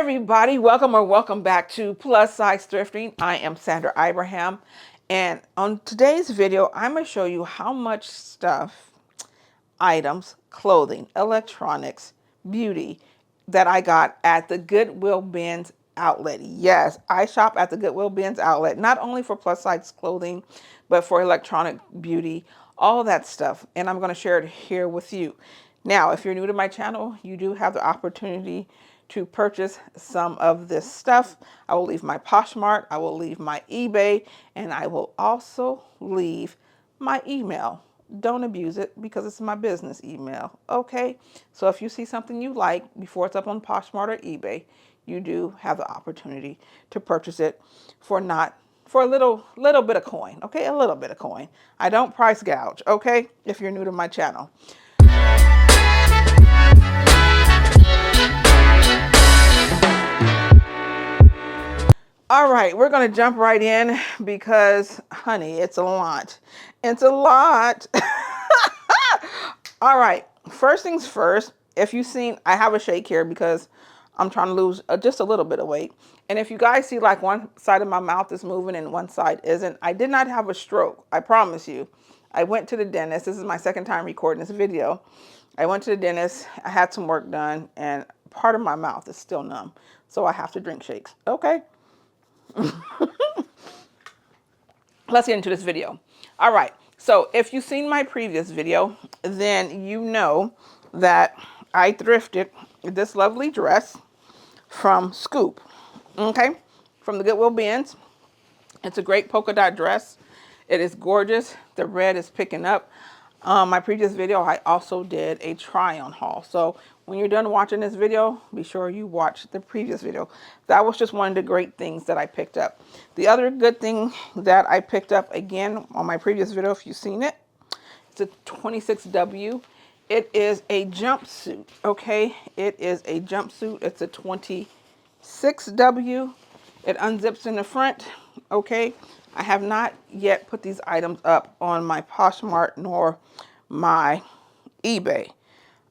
everybody, welcome back to Plus Size Thrifting. I am Sandra Ibrahim, and on today's video I'm going to show you how much stuff, items, clothing, electronics, beauty that I got at the Goodwill Outlet. Yes, I shop at the Goodwill Outlet, not only for plus size clothing, but for electronic, beauty, all that stuff, and I'm going to share it here with you. Now, if you're new to my channel, you do have the opportunity to purchase some of this stuff. I will leave my Poshmark, I will leave my eBay, and I will also leave my email. Don't abuse it because it's my business email, okay? So if you see something you like before it's up on Poshmark or eBay, you do have the opportunity to purchase it for a little bit of coin, okay? A little bit of coin. I don't price gouge, okay? If you're new to my channel. All right, we're going to jump right in because, honey, it's a lot. It's a lot. All right, first things first, if you've seen, I have a shake here because I'm trying to lose just a little bit of weight. And if you guys see like one side of my mouth is moving and one side isn't, I did not have a stroke. I promise you. I went to the dentist. This is my second time recording this video. I went to the dentist. I had some work done and part of my mouth is still numb. So I have to drink shakes. Okay. Let's get into this video. All right. So if you've seen my previous video, then you know that I thrifted this lovely dress from Scoop. Okay. From the Goodwill bins. It's a great polka dot dress. It is gorgeous. The red is picking up. My previous video, I also did a try on haul. So when you're done watching this video, be sure you watch the previous video. That was just one of the great things that I picked up. The other good thing that I picked up again on my previous video, if you've seen it, it's a 26W. It is a jumpsuit, okay? It is a jumpsuit. It's a 26W. It unzips in the front, okay? I have not yet put these items up on my Poshmark nor my eBay.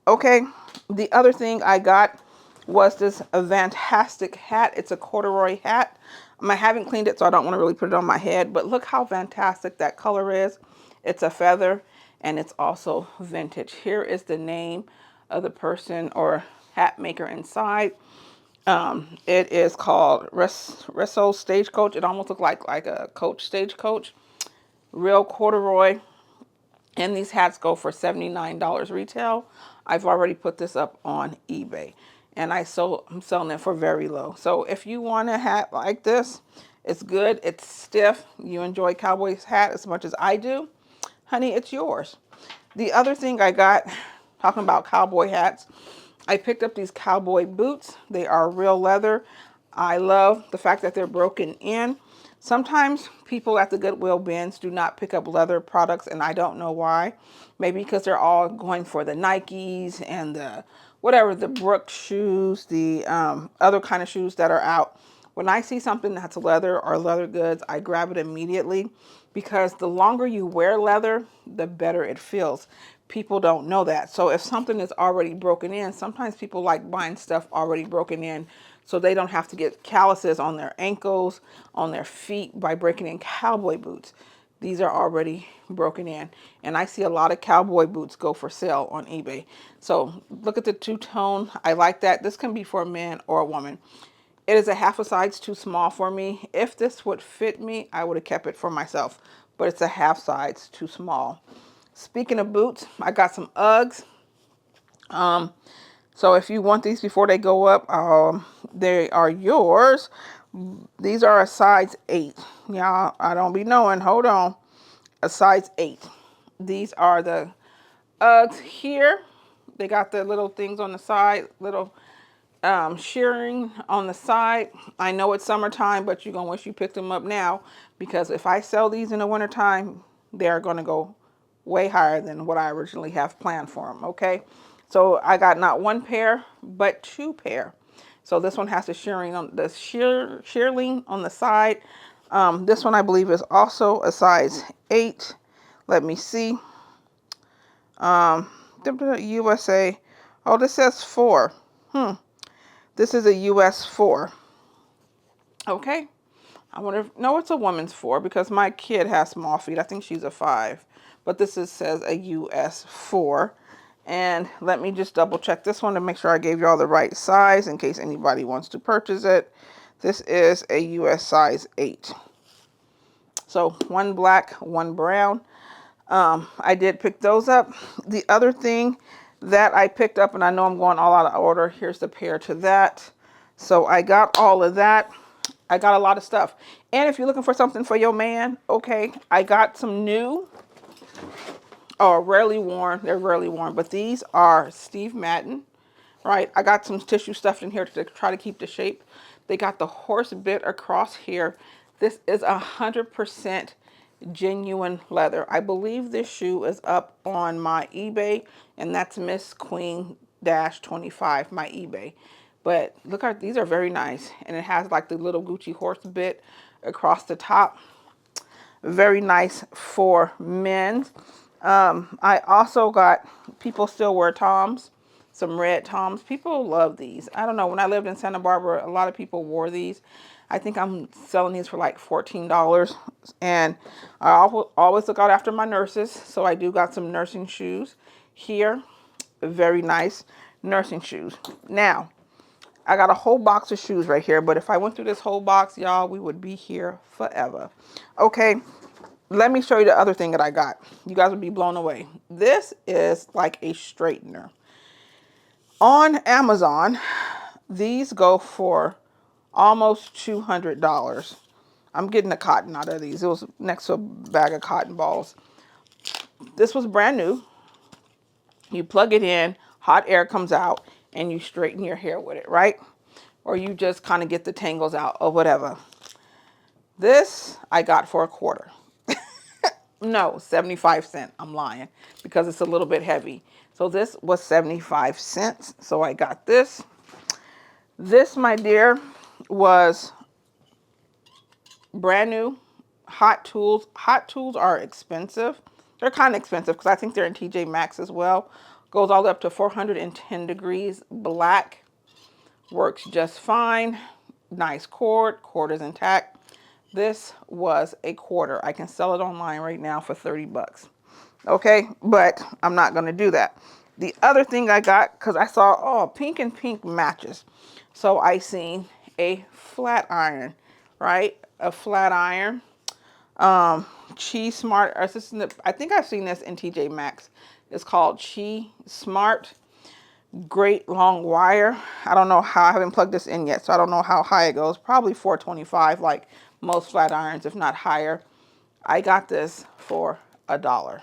Okay, the other thing I got was this fantastic hat. It's a corduroy hat. I haven't cleaned it, so I don't want to really put it on my head, but look how fantastic that color is. It's a feather, and it's also vintage. Here is the name of the person or hat maker inside. It is called Resso Stagecoach. It almost looks like a coach, stagecoach. Real corduroy. And these hats go for $79 retail. I've already put this up on eBay. And I'm selling it for very low. So if you want a hat like this, it's good. It's stiff. You enjoy cowboy's hat as much as I do. Honey, it's yours. The other thing I got, talking about cowboy hats, I picked up these cowboy boots. They are real leather. I love the fact that they're broken in. Sometimes people at the Goodwill bins do not pick up leather products, and I don't know why. Maybe because they're all going for the Nikes and the whatever, the Brooks shoes, the other kind of shoes that are out. When I see something that's leather or leather goods, I grab it immediately because the longer you wear leather, the better it feels. People don't know that. So if something is already broken in, sometimes people like buying stuff already broken in so they don't have to get calluses on their ankles, on their feet by breaking in cowboy boots. These are already broken in. And I see a lot of cowboy boots go for sale on eBay. So look at the two-tone. I like that. This can be for a man or a woman. It is a half a size too small for me. If this would fit me, I would have kept it for myself. But it's a half size too small. Speaking of boots, I got some Uggs. So if you want these before they go up, they are yours. These are a size 8. Y'all, I don't be knowing. Hold on. A size 8. These are the Uggs here. They got the little things on the side, little shearing on the side. I know it's summertime, but you're going to wish you picked them up now because if I sell these in the wintertime, they're going to go way higher than what I originally have planned for them, okay? So I got not one pair, but 2 pair. So this one has the shearing on the shearling on the side. This one I believe is also a size 8. Let me see. USA. Oh, this says 4. This is a US 4. Okay. I wonder if, no, it's a woman's 4 because my kid has small feet. I think she's a 5. But this says a US 4. And let me just double check this one to make sure I gave you all the right size in case anybody wants to purchase it. This is a US size 8. So one black, one brown. I did pick those up. The other thing that I picked up, and I know I'm going all out of order, here's the pair to that. So I got all of that. I got a lot of stuff. And if you're looking for something for your man, okay, I got some new, or rarely worn. They're rarely worn, but these are Steve Madden, right? I got some tissue stuffed in here to try to keep the shape. They got the horse bit across here. This is 100% genuine leather. I believe this shoe is up on my eBay, and that's Miss Queen Dash 25, my eBay. But look at, these are very nice, and it has like the little Gucci horse bit across the top. Very nice for men. I also got, people still wear Toms, some red Toms. People love these. I don't know, when I lived in Santa Barbara, a lot of people wore these. I think I'm selling these for like $14. And I always look out after my nurses. So I do got some nursing shoes here. Very nice nursing shoes. Now, I got a whole box of shoes right here. But if I went through this whole box, y'all, we would be here forever. Okay, let me show you the other thing that I got. You guys would be blown away. This is like a straightener. On Amazon, these go for almost $200. I'm getting the cotton out of these. It was next to a bag of cotton balls. This was brand new. You plug it in, hot air comes out, and you straighten your hair with it, right? Or you just kind of get the tangles out or whatever. This I got for $0.25. No, 75 cents. I'm lying because it's a little bit heavy. So this was 75 cents. So I got this. This, my dear, was brand new. Hot tools. Hot tools are expensive. They're kind of expensive because I think they're in TJ Maxx as well. Goes all the way up to 410 degrees. Black. Works just fine. Nice cord. Cord is intact. This was $0.25. I can sell it online right now for 30 bucks. Okay, but I'm not going to do that. The other thing I got, because I saw, oh, pink and pink matches. So I seen a flat iron, right? A flat iron. Chi Smart. I think I've seen this in TJ Maxx. It's called Chi Smart. Great long wire. I don't know how, I haven't plugged this in yet, so I don't know how high it goes. Probably 425, like most flat irons, if not higher. I got this for $1.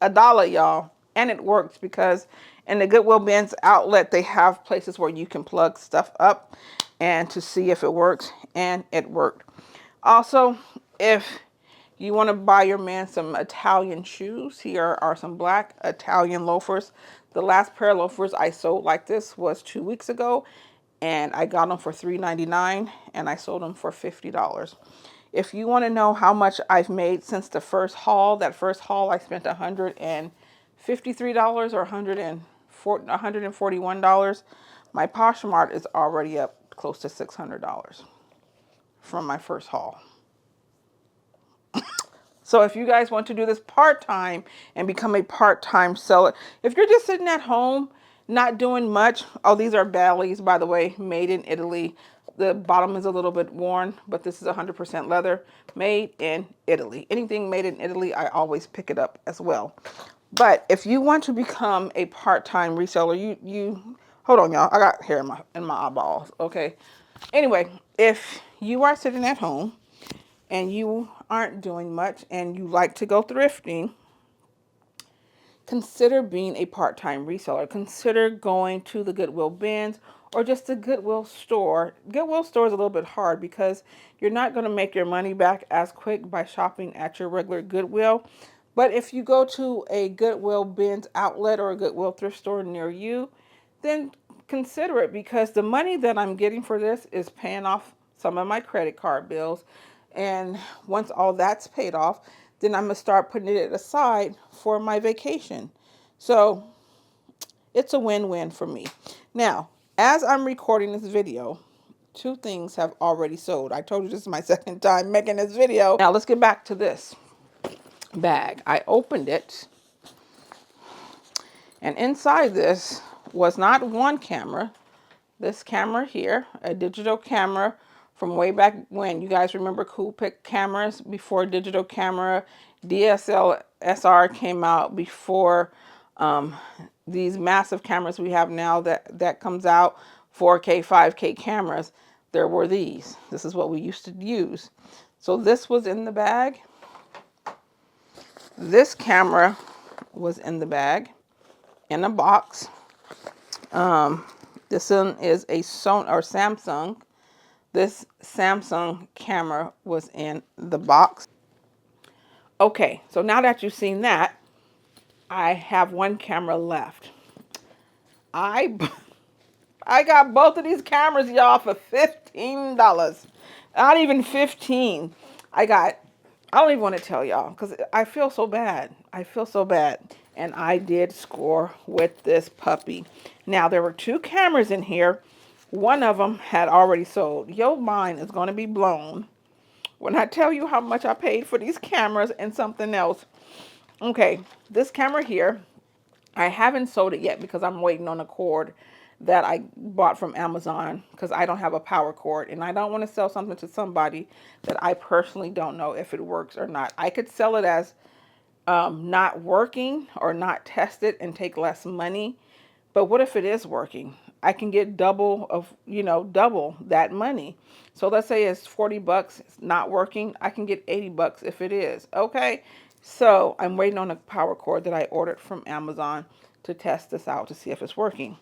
$1, y'all. And it works because in the Goodwill Outlet, they have places where you can plug stuff up and to see if it works, and it worked. Also, if you want to buy your man some Italian shoes, here are some black Italian loafers. The last pair of loafers I sold like this was 2 weeks ago, and I got them for $3.99, and I sold them for $50. If you want to know how much I've made since the first haul, that first haul I spent $153 or $141. My Poshmark is already up close to $600 from my first haul. So if you guys want to do this part-time and become a part-time seller, if you're just sitting at home, not doing much. Oh, these are Bally's, by the way, made in Italy. The bottom is a little bit worn, but this is 100% leather, made in Italy. Anything made in Italy, I always pick it up as well. But if you want to become a part-time reseller, you hold on, y'all. I got hair in my eyeballs. Okay. Anyway, if you are sitting at home and you aren't doing much and you like to go thrifting, consider being a part-time reseller. Consider going to the Goodwill bins or just the Goodwill store. Goodwill store is a little bit hard because you're not going to make your money back as quick by shopping at your regular Goodwill. But if you go to a Goodwill bins outlet or a Goodwill thrift store near you, then consider it, because the money that I'm getting for this is paying off some of my credit card bills. And once all that's paid off, then I'm going to start putting it aside for my vacation. So it's a win-win for me. Now, As I'm recording this video, two things have already sold. I told you this is my second time making this video. Now let's get back to this bag. I opened it, and inside this was not one camera. This camera here, a digital camera from way back when. You guys remember Coolpix cameras before digital camera? DSLR came out before these massive cameras we have now that comes out, 4K, 5K cameras. There were these. This is what we used to use. So this was in the bag. This camera was in the bag, in a box. This one is a Sony or Samsung. This Samsung camera was in the box. Okay, so now that you've seen that, I have one camera left. I got both of these cameras, y'all, for $15. Not even 15. I don't even want to tell y'all because I feel so bad. I feel so bad. And I did score with this puppy. Now, there were two cameras in here. One of them had already sold. Your mind is going to be blown when I tell you how much I paid for these cameras and something else. Okay, this camera here, I haven't sold it yet because I'm waiting on a cord that I bought from Amazon because I don't have a power cord and I don't want to sell something to somebody that I personally don't know if it works or not. I could sell it as not working or not tested and take less money. But what if it is working? I can get double that money. So let's say it's 40 bucks, it's not working. I can get 80 bucks if it is. Okay. So I'm waiting on a power cord that I ordered from Amazon to test this out to see if it's working.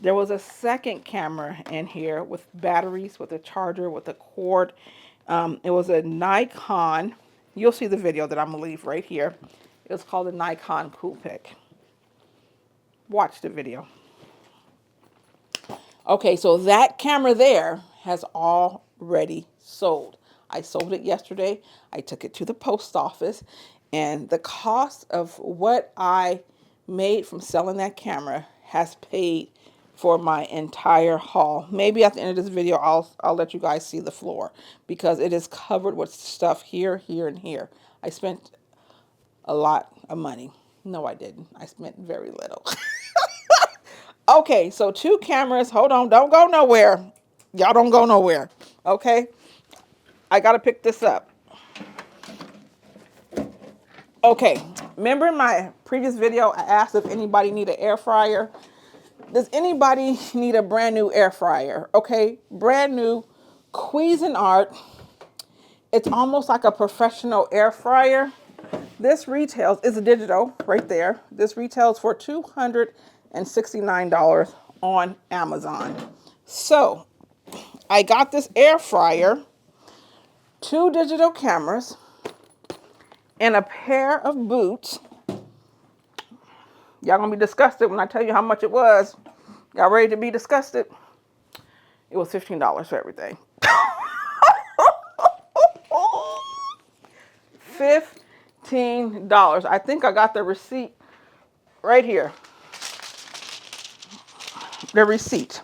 There was a second camera in here with batteries, with a charger, with a cord. It was a Nikon. You'll see the video that I'm going to leave right here. It was called a Nikon Coolpix. Watch the video. Okay, so that camera there has already sold. I sold it yesterday. I took it to the post office. And the cost of what I made from selling that camera has paid for my entire haul. Maybe at the end of this video, I'll let you guys see the floor because it is covered with stuff here, here, and here. I spent a lot of money. No, I didn't. I spent very little. Okay, so two cameras. Hold on. Don't go nowhere. Y'all don't go nowhere. Okay? I got to pick this up. Okay. Remember in my previous video, I asked if anybody need an air fryer. Does anybody need a brand new air fryer? Okay, brand new Cuisinart. It's almost like a professional air fryer. This retails, is a digital right there. This retails for $269 on Amazon. So I got this air fryer, two digital cameras, and a pair of boots. Y'all gonna be disgusted when I tell you how much it was. Y'all ready to be disgusted? It was $15 for everything. $15. I think I got the receipt right here. The receipt.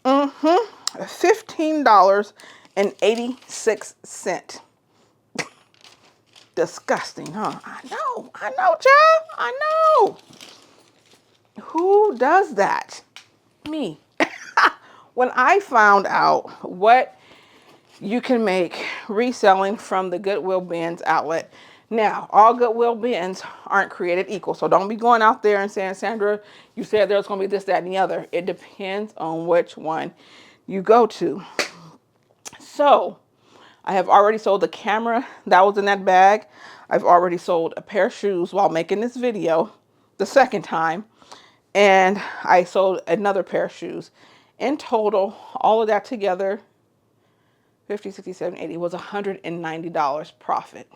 $15.86. Disgusting, huh? I know, child. I know. Who does that? Me. When I found out what you can make reselling from the Goodwill bins outlet. Now, all Goodwill bins aren't created equal. So don't be going out there and saying, Sandra, you said there's going to be this, that, and the other. It depends on which one you go to. So I have already sold the camera that was in that bag. I've already sold a pair of shoes while making this video the second time. And I sold another pair of shoes. In total, all of that together, 50, 60, 70, 80 was $190 profit.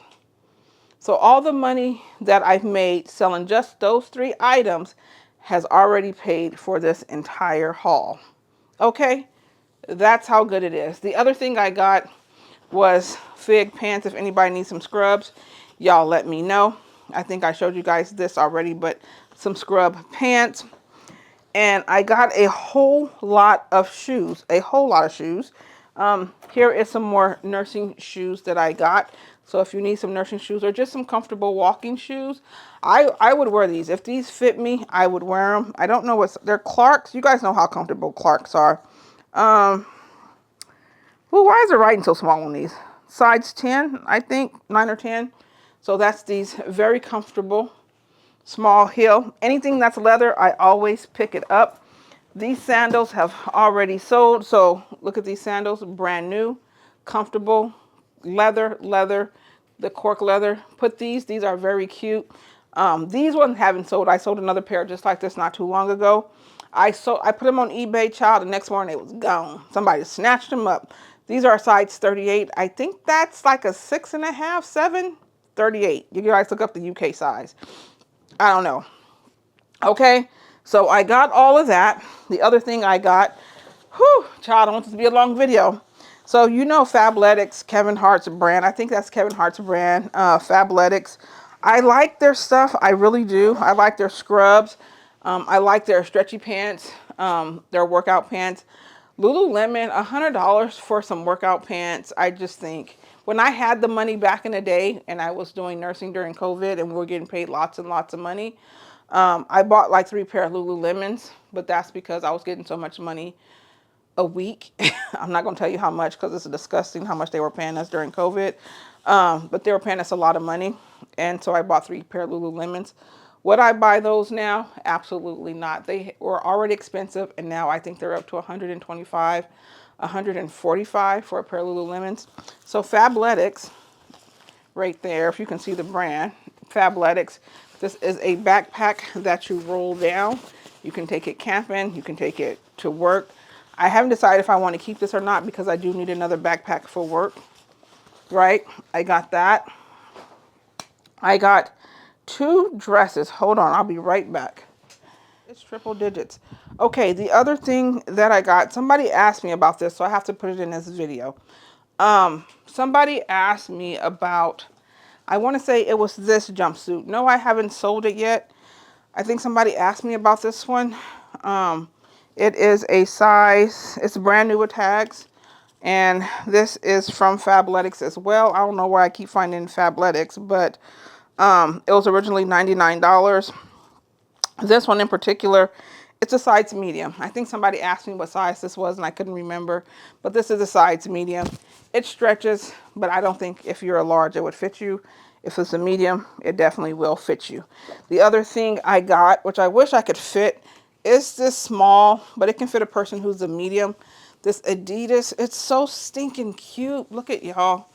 So all the money that I've made selling just those three items has already paid for this entire haul. Okay? That's how good it is. The other thing I got was fig pants. If anybody needs some scrubs, y'all let me know. I think I showed you guys this already, but some scrub pants. And I got a whole lot of shoes, Here is some more nursing shoes that I got. So if you need some nursing shoes or just some comfortable walking shoes, I would wear these. If these fit me, I would wear them. I don't know they're Clarks. You guys know how comfortable Clarks are. Well, why is the writing so small on these? Size 10, I think, 9 or 10. So that's these very comfortable, small heel. Anything that's leather, I always pick it up. These sandals have already sold. So look at these sandals, brand new, comfortable, leather, the cork leather. These are very cute. These ones haven't sold. I sold another pair just like this not too long ago. I put them on eBay, child. The next morning it was gone. Somebody snatched them up. These are size 38. I think that's like a 6.5, 7, 38. You guys look up the UK size. I don't know. Okay, so I got all of that. The other thing I got, child, I want this to be a long video. So you know Fabletics, Kevin Hart's brand. I think that's Kevin Hart's brand, Fabletics. I like their stuff. I really do. I like their scrubs. I like their stretchy pants, their workout pants. Lululemon, $100 for some workout pants. I just think when I had the money back in the day and I was doing nursing during COVID and we were getting paid lots and lots of money, I bought like 3 pair of Lululemons, but that's because I was getting so much money a week. I'm not going to tell you how much because it's disgusting how much they were paying us during COVID. But they were paying us a lot of money. And so I bought 3 pair of Lululemons. Would I buy those now? Absolutely not. They were already expensive, and now I think they're up to $125, $145 for a pair of Lululemons. So Fabletics, right there, if you can see the brand, Fabletics. This is a backpack that you roll down. You can take it camping. You can take it to work. I haven't decided if I want to keep this or not because I do need another backpack for work. Right? I got that. I got 2 dresses. Hold on, I'll be right back. It's triple digits. Okay, the other thing that I got, somebody asked me about this, so I have to put it in this video. Somebody asked me about, I want to say it was this jumpsuit. No, I haven't sold it yet. I think somebody asked me about this one. It is a size, it's brand new with tags. And this is from Fabletics as well. I don't know where I keep finding Fabletics, but it was originally $99. This one in particular, it's a size medium. I think somebody asked me what size this was and I couldn't remember, but this is a size medium. It stretches, but I don't think if you're a large it would fit you. If it's a medium, it definitely will fit you. The other thing I got, which I wish I could fit, is this small, but it can fit a person who's a medium. This Adidas, it's so stinking cute. Look at y'all.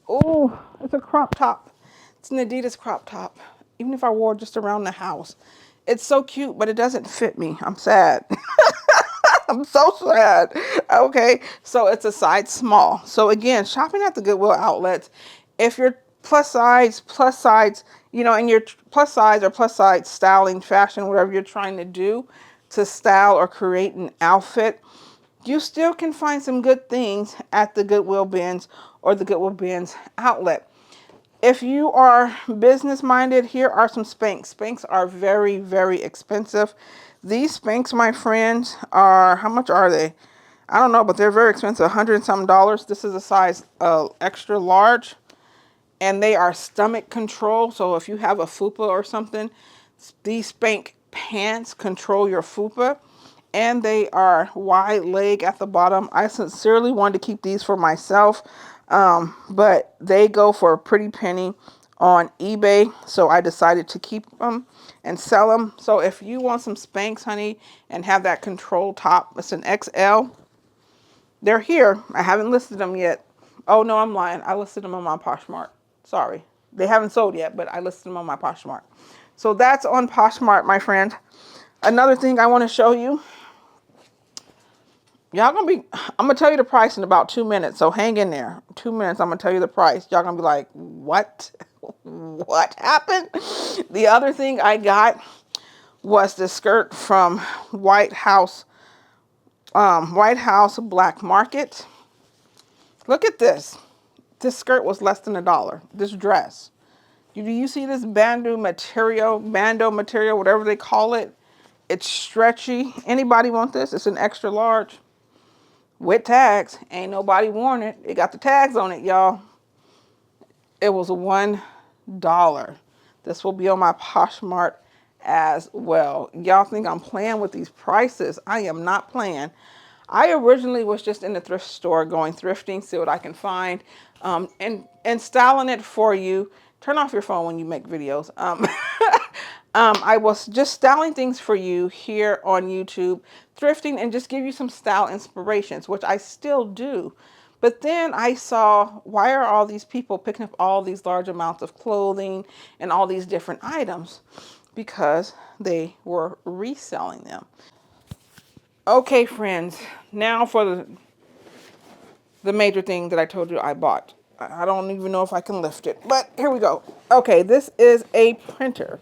Oh, it's a crop top. It's an Adidas crop top. Even if I wore it just around the house. It's so cute, but it doesn't fit me. I'm sad. I'm so sad. Okay, so it's a size small. So again, shopping at the Goodwill outlets, if you're plus size, you know, and you're plus size or plus size styling, fashion, whatever you're trying to do to style or create an outfit, you still can find some good things at the Goodwill bins or the Goodwill bins outlet. If you are business minded, here are some Spanx. Spanx are very, very expensive. These Spanx, my friends, are, how much are they? I don't know, but they're very expensive, $100 and some. This is a size extra large, and they are stomach control. So if you have a fupa or something, these Spanx pants control your fupa. And they are wide leg at the bottom. I sincerely wanted to keep these for myself, but they go for a pretty penny on eBay. So I decided to keep them and sell them. So if you want some Spanx, honey, and have that control top, it's an XL. They're here. I haven't listed them yet. Oh, no, I'm lying. I listed them on my Poshmark. Sorry. They haven't sold yet, but I listed them on my Poshmark. So that's on Poshmark, my friend. Another thing I want to show you. I'm going to tell you the price in about 2 minutes, so hang in there. 2 minutes, I'm going to tell you the price. Y'all going to be like, what? What happened? The other thing I got was the skirt from White House Black Market. Look at this. This skirt was less than $1. This dress. Do you see this bando material, whatever they call it? It's stretchy. Anybody want this? It's an extra large with tags. Ain't nobody worn it. It got the tags on it, y'all. It was $1. This will be on my Poshmark as well. Y'all think I'm playing with these prices? I am not playing. I originally was just in the thrift store going thrifting, see what I can find, and styling it for you. Turn off your phone when you make videos. I was just styling things for you here on YouTube, thrifting, and just give you some style inspirations, which I still do. But then I saw, why are all these people picking up all these large amounts of clothing and all these different items? Because they were reselling them. Okay, friends, now for the major thing that I told you I bought. I don't even know if I can lift it, but here we go. Okay, this is a printer.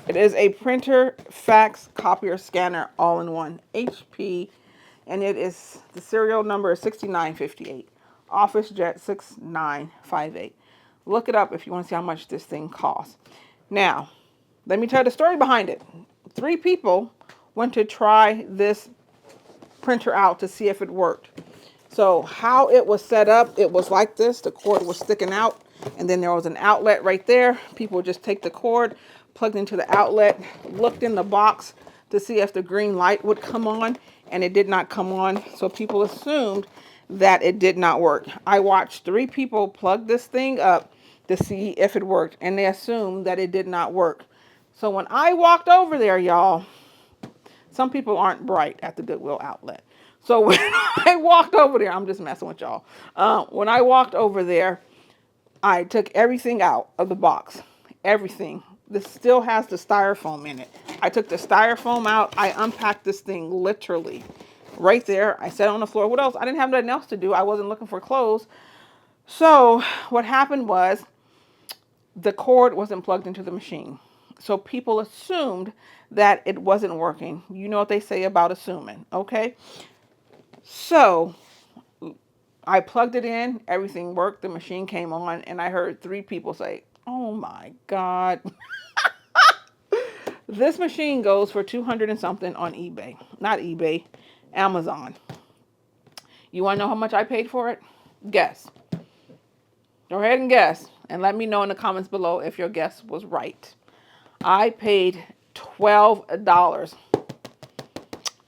It is a printer, fax, copier, scanner, all in one, HP, and it is, the serial number is 6958, Office Jet 6958. Look it up if you want to see how much this thing costs. Now, let me tell you the story behind it. 3 people went to try this printer out to see if it worked. So how it was set up, it was like this. The cord was sticking out, and then there was an outlet right there. People would just take the cord, plugged into the outlet, looked in the box to see if the green light would come on, and it did not come on. So people assumed that it did not work. I watched 3 people plug this thing up to see if it worked, and they assumed that it did not work. So when I walked over there, y'all, some people aren't bright at the Goodwill Outlet. So when I walked over there, I'm just messing with y'all. When I walked over there, I took everything out of the box. Everything. This still has the styrofoam in it. I took the styrofoam out. I unpacked this thing literally right there. I sat on the floor. What else? I didn't have nothing else to do. I wasn't looking for clothes. So what happened was the cord wasn't plugged into the machine. So people assumed that it wasn't working. You know what they say about assuming, okay? So I plugged it in, everything worked, the machine came on, and I heard 3 people say, "Oh my God." This machine goes for 200 and something on eBay. Not eBay, Amazon. You want to know how much I paid for it? Guess. Go ahead and guess, and let me know in the comments below if your guess was right. I paid $12.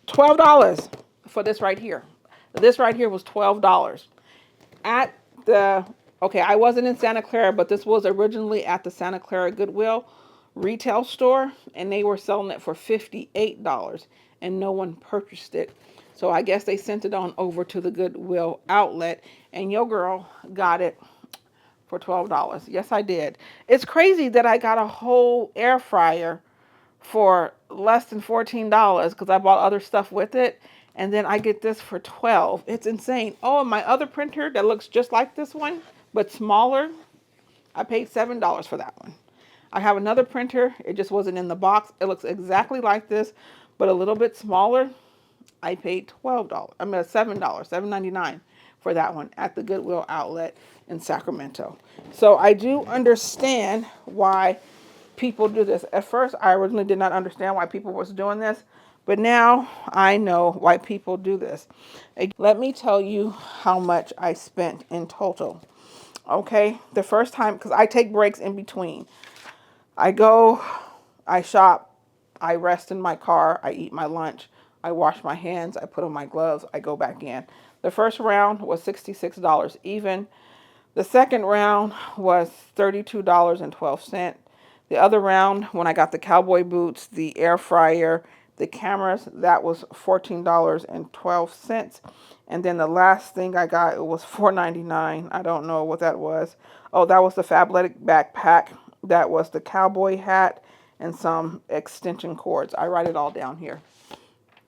$12 for this right here. This right here was $12. At the, okay, I wasn't in Santa Clara, but this was originally at the Santa Clara Goodwill retail store, and they were selling it for $58, and no one purchased it. So I guess they sent it on over to the Goodwill Outlet, and your girl got it for $12. Yes, I did. It's crazy that I got a whole air fryer for less than $14 because I bought other stuff with it, and then I get this for $12. It's insane. Oh, and my other printer that looks just like this one but smaller, I paid $7 for that one. I have another printer. It just wasn't in the box. It looks exactly like this but a little bit smaller. I paid $12. I mean $7, $7.99 for that one at the Goodwill Outlet in Sacramento. So I do understand why people do this. At first, I originally did not understand why people was doing this, but now I know why people do this. Let me tell you how much I spent in total. Okay, the first time, because I take breaks in between. I go, I shop, I rest in my car, I eat my lunch, I wash my hands, I put on my gloves, I go back in. The first round was $66 even. The second round was $32.12. The other round, when I got the cowboy boots, the air fryer, the cameras, that was $14.12. And then the last thing I got, it was $4.99. I don't know what that was. Oh, that was the Fabletics backpack. That was the cowboy hat and some extension cords. I write it all down here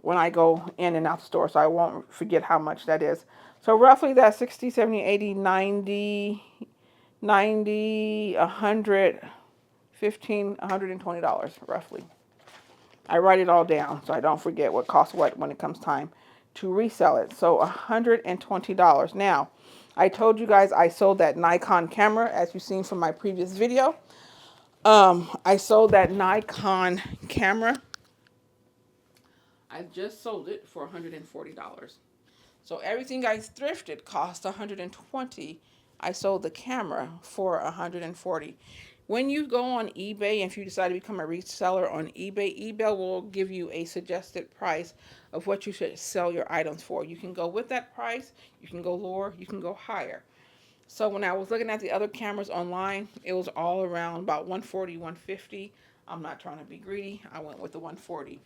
when I go in and out the store, so I won't forget how much that is. So roughly that's 60, 70, 80, 90, 100, $15, $120 roughly. I write it all down so I don't forget what costs what when it comes time to resell it. So $120. Now, I told you guys I sold that Nikon camera, as you've seen from my previous video. I sold that Nikon camera I just sold it for $140. So everything I thrifted cost $120. I sold the camera for $140. When you go on eBay, if you decide to become a reseller on eBay, eBay will give you a suggested price of what you should sell your items for. You can go with that price, you can go lower, you can go higher. So when I was looking at the other cameras online, it was all around about 140, 150. I'm not trying to be greedy. I went with the 140.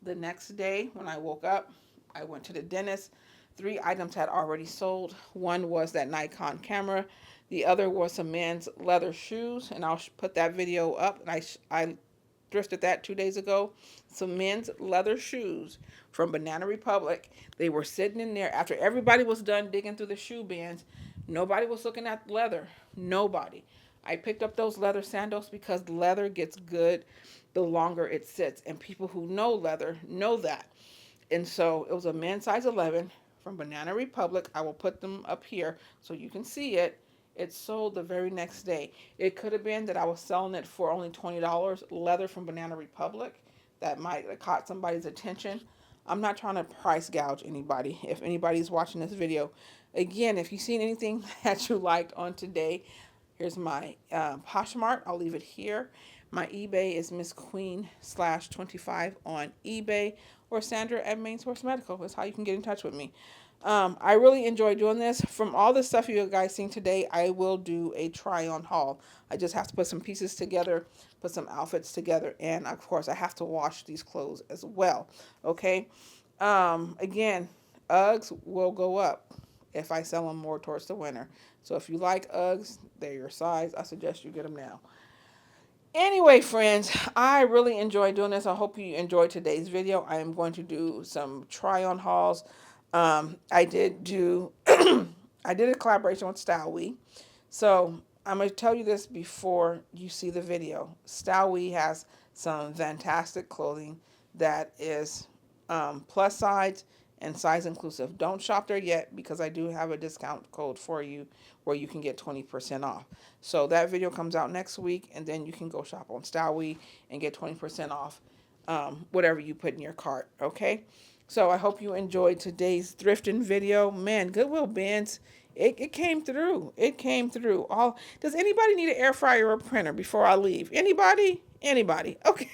The next day when I woke up, I went to the dentist. 3 items had already sold. One was that Nikon camera. The other was some men's leather shoes, and I'll put that video up. And I thrifted that 2 days ago. Some men's leather shoes from Banana Republic. They were sitting in there after everybody was done digging through the shoe bins. Nobody was looking at leather. Nobody. I picked up those leather sandals because leather gets good the longer it sits. And people who know leather know that. And so it was a men's size 11 from Banana Republic. I will put them up here so you can see it. It sold the very next day. It could have been that I was selling it for only $20, leather from Banana Republic. That might have caught somebody's attention. I'm not trying to price gouge anybody. If anybody's watching this video, again, if you've seen anything that you liked on today, here's my Poshmark. I'll leave it here. My eBay is Miss Queen /25 on eBay, or Sandra at Main Source Medical is how you can get in touch with me. I really enjoy doing this. From all the stuff you guys seen today, I will do a try-on haul. I just have to put some pieces together, put some outfits together, and of course I have to wash these clothes as well. Okay. Again, Uggs will go up if I sell them more towards the winter. So if you like Uggs, they're your size. I suggest you get them now. Anyway, friends, I really enjoyed doing this. I hope you enjoyed today's video. I am going to do some try-on hauls. I did do, I did a collaboration with Style We. So I'm going to tell you this before you see the video. Style We has some fantastic clothing that is plus size and size inclusive. Don't shop there yet because I do have a discount code for you where you can get 20% off. So that video comes out next week, and then you can go shop on Style We and get 20% off whatever you put in your cart, okay? So I hope you enjoyed today's thrifting video. Man, Goodwill bins, it came through. It came through. Does anybody need an air fryer or a printer before I leave? Anybody? Anybody? Okay.